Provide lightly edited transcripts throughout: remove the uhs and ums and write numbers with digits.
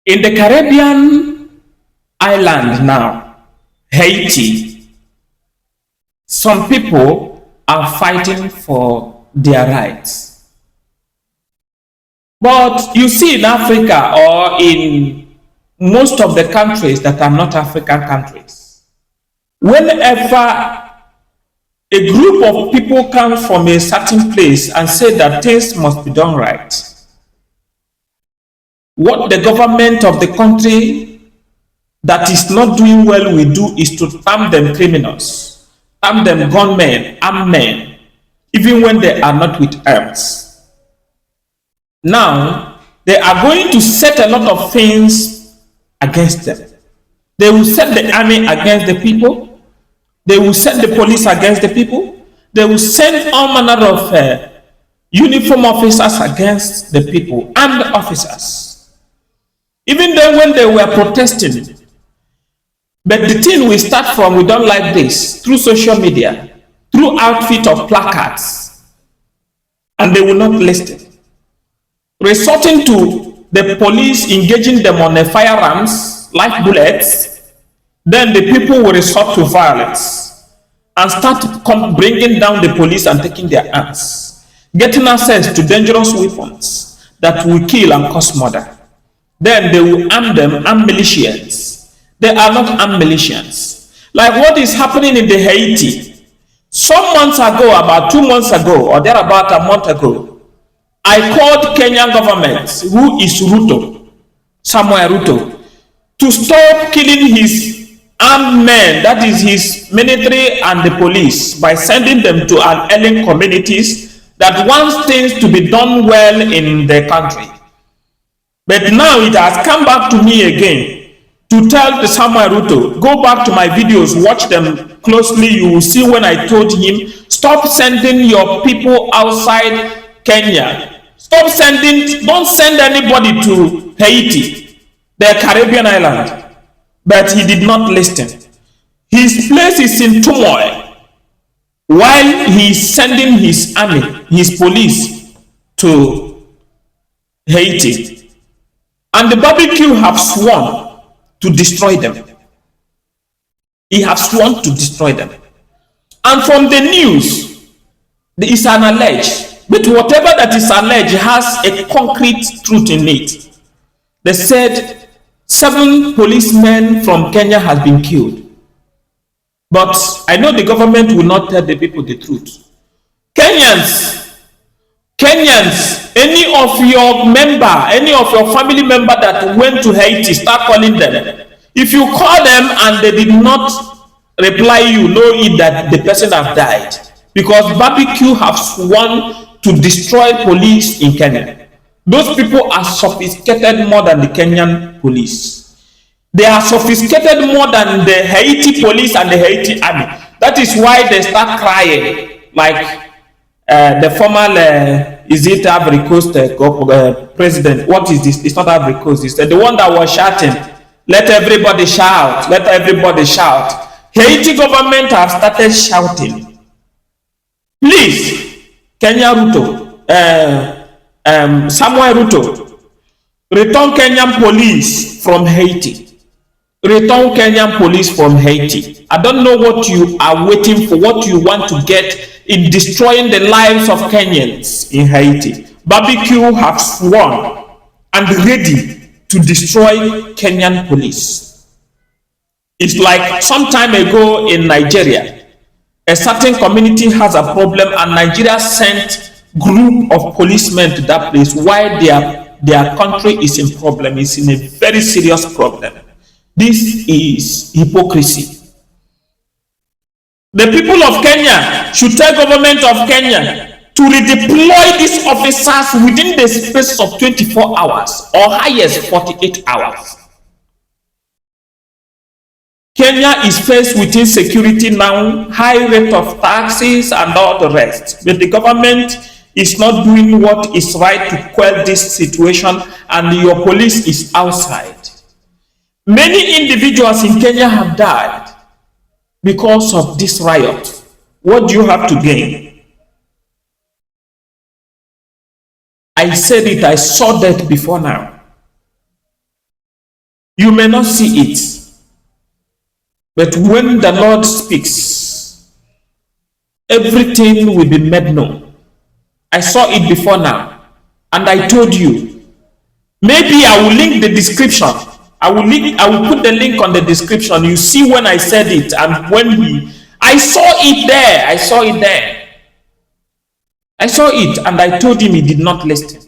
In the Caribbean island now, Haiti, some people are fighting for their rights. But you see in Africa or in most of the countries that are not African countries, whenever a group of people come from a certain place and say that things must be done right, what the government of the country that is not doing well will do is to term them criminals, term them gunmen, armed men, even when they are not with arms. Now, they are going to set a lot of things against them. They will set the army against the people. They will send the police against the people. They will send all manner of uniform officers against the people, armed officers. Even then when they were protesting, but the thing we start from, we don't like this, through social media, through outfit of placards, and they will not listen. Resorting to the police engaging them on the firearms, live bullets, then the people will resort to violence and start bringing down the police and taking their arms, getting access to dangerous weapons that will kill and cause murder. Then they will arm them, armed militias. They are not armed militias. Like what is happening in the Haiti. Some months ago, about 2 months ago, or thereabout a month ago, I called Kenyan government, who is Ruto, Samuel Ruto, to stop killing his armed men, that is his military and the police, by sending them to alien communities that wants things to be done well in the country. But now it has come back to me again to tell the Samuel Ruto, go back to my videos, watch them closely. You will see when I told him, stop sending your people outside Kenya. Stop sending, don't send anybody to Haiti, the Caribbean island. But he did not listen. His place is in turmoil while he is sending his army, his police to Haiti. And the barbecue have sworn to destroy them. He has sworn to destroy them. And from the news, there is an alleged, but whatever that is alleged has a concrete truth in it. They said 7 policemen from Kenya has been killed. But I know the government will not tell the people the truth. Kenyans, any of your family member that went to Haiti, start calling them. If you call them and they did not reply, you know it that the person has died. Because barbecue have sworn to destroy police in Kenya. Those people are sophisticated more than the Kenyan police. They are sophisticated more than the Haiti police and the Haiti army. That is why they start crying, like the former, is it Ivory Coast president? What is this? It's not Ivory Coast. It's the one that was shouting, let everybody shout, let everybody shout. Haiti government have started shouting. Please, Kenya Ruto, Samuel Ruto, return Kenyan police from Haiti. Return Kenyan police from Haiti. I don't know what you are waiting for, what you want to get in destroying the lives of Kenyans in Haiti. Barbecue have sworn and ready to destroy Kenyan police. It's like some time ago in Nigeria, a certain community has a problem and Nigeria sent group of policemen to that place while their country is in problem, is in a very serious problem. This is hypocrisy. The people of Kenya should tell government of Kenya to redeploy these officers within the space of 24 hours or highest 48 hours. Kenya is faced with insecurity now, high rate of taxes and all the rest. But the government is not doing what is right to quell this situation, and your police is outside. Many individuals in Kenya have died because of this riot. What do you have to gain? I said it, I saw that before now. You may not see it, but when the Lord speaks, everything will be made known. I saw it before now, and I told you, maybe I will link the description. I will put the link on the description. You see when I said it, and when I saw it there. I saw it there. I saw it, and I told him. He did not listen.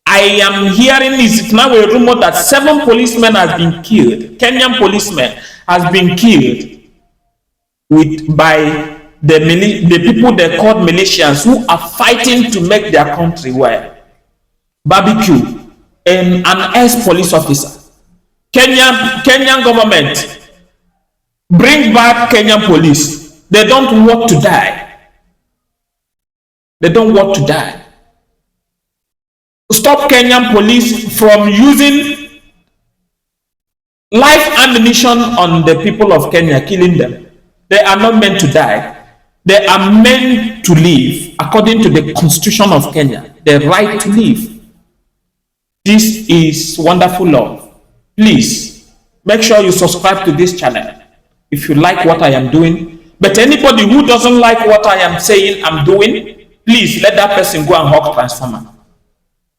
I am hearing is now a rumor that 7 policemen has been killed. Kenyan policemen has been killed by the people they called militias who are fighting to make their country well. Barbecue and an ex-police officer. Kenyan government bring back Kenyan police. They don't want to die. They don't want to die. Stop Kenyan police from using live ammunition on the people of Kenya, killing them. They are not meant to die. They are meant to live according to the constitution of Kenya, the right to live. This is wonderful love. Please make sure you subscribe to this channel if you like what I am doing. But anybody who doesn't like what I am saying I'm doing, please let that person go and hawk transformer.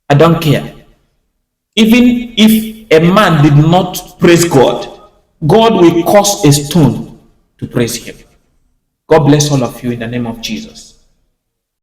I don't care. Even if a man did not praise God, God will cause a stone to praise him. God bless all of you in the name of Jesus.